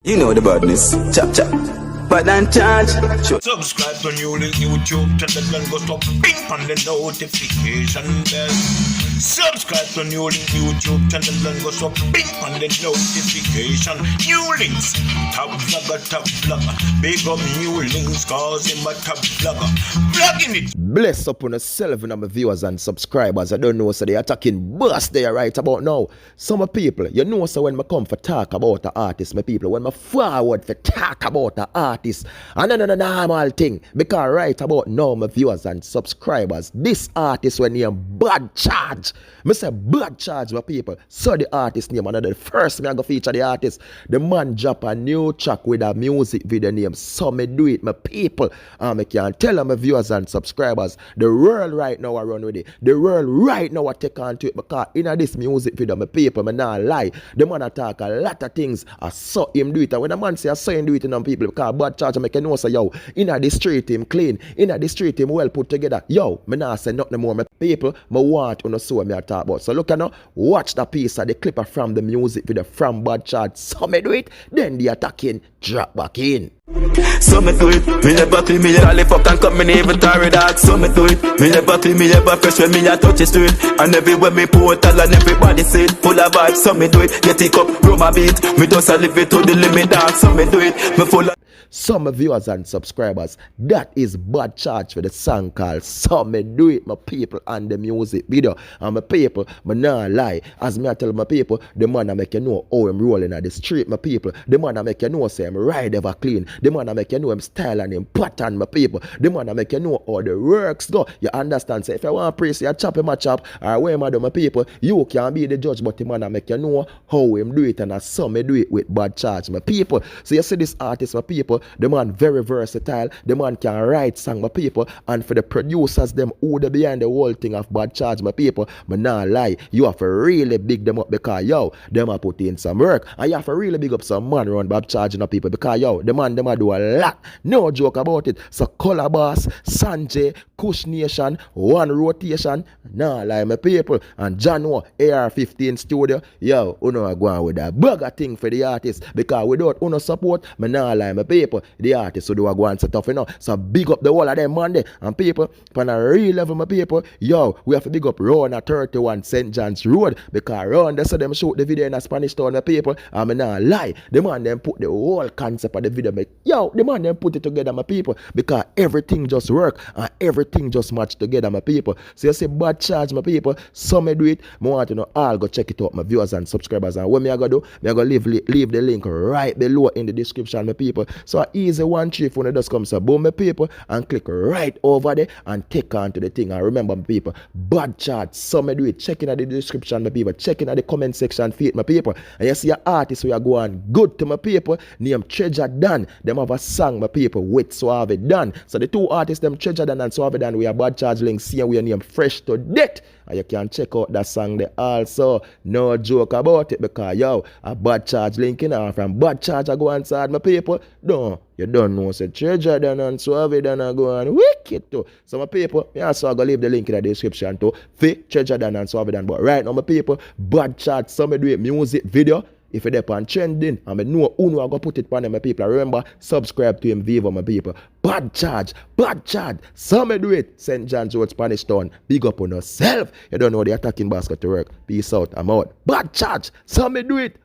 You know the badness. Chop chop. Badcharge. Sure. Subscribe to NEWLINK YouTube channel and go stop ping on the notification bell. Subscribe to NEWLINK YouTube channel and go stop ping on the notification. NEWLINKs, top vlogger. Big up NEWLINKs, cause him a top vlogger. Vlogging it. Bless upon yourself and my viewers and subscribers. I don't know, so they attacking bust there right about now. Some people, you know, so when I come for talk about the artist, my people, when I forward for talk about the artist, and no normal thing, because right about now, my viewers and subscribers, this artist when name Badcharge. I say Badcharge, my people. So the artist name, another the first me I go feature the artist. The man drop a new track with a music video name. So me do it, my people. And I can tell my viewers and subscribers, the world right now I run with it. The world right now I take on to it, because in this music video, my people, me not lie. The man attack a lot of things. I saw him do it. And when the man say I saw him do it, and people, because Badcharge make you know say, yo, in the street him clean, in the street him well put together. Yo, me not say nothing more. My people, me want to know so me I talk about. So look now, watch the piece of the clip from the music video from Badcharge. So me do it, then the attacking drop back in. So me do it, me never feel me a lift up and come in inventory dog. So me do it, me never feel me ever fresh when me a touch the street. And everywhere me portal and everybody see it, full of vibes. So me do it, get it up, roll my beat. Me just a live it to the limit dog. So me do it, me full of. Some viewers and subscribers, that is Badcharge for the song called So Me Do It, my people, and the music video. And my people, me not lie. As me I tell my people, the man I make you know how I'm rolling at the street, my people. The man I make you know say I'm ride ever clean. The man I make you know I'm style and him pattern, my people. The man I make you know how the works go. You understand? Say if you want to praise, you chop him a chop, or where I do, my people, you can be the judge, but the man I make you know how him do it, and I saw me do it with Badcharge, my people. So you see this artist, my people, the man very versatile. The man can write song, my people. And for the producers, them who they behind the whole thing of Badcharge, my people, but not lie, you have to really big them up, because yo, them are put in some work. And you have to really big up some man around Badcharge, my people, because yo, the man them a do a lot. No joke about it. So Color Boss, Sanjay, Kush Nation, One Rotation, nah lie, my people. And Jano, AR15 Studio, yo, you know I go on with that bugger thing for the artist, because without uno support, me nah lie, my people, the artists so they were going set off, you know. So big up the whole of them Monday. And people, on a real level, my people, yo, we have to big up round at 31 St. John's Road, because around there, so them shoot the video in a Spanish town, my people. And I not lie, the man them put the whole concept of the video, yo, the man them put it together, my people, because everything just work and everything just match together, my people. So you say Badcharge, my people, so me do it. I want to know all go check it out, my viewers and subscribers. And what me I go do, me I go leave the link right below in the description, my people. So easy 1 3 when it just comes to boom, my people, and click right over there and take on to the thing. And remember, my people, Badcharge, so me do it. Check in the description, my people. Check in the comment section, feed my people. And you see an artist we are going good to my people, named Treasure Dan. Them have a song, my people, with Suave Dan. So the two artists, them Treasure Dan and Suave Dan, we are Badcharge link, see we are named Fresh to Death. And you can check out that song there also. No joke about it, because yo, a Badcharge link in from Badcharge I go inside, my people. No, you don't know, say Treasure Dan and Suave Dan I go on wicked too. So my people, me also go leave the link in the description too, for Treasure Dan and Suave Dan. But right now, my people, Badcharge, so me do it music video. If you're there on trending, and I know who I go put it on them, my people. Remember, subscribe to him, VIDE0, my people. Badcharge, so me do it. St. John's Road, Spanish Town. Big up on yourself. You don't know the attacking basket to work. Peace out, I'm out. Badcharge, so me do it.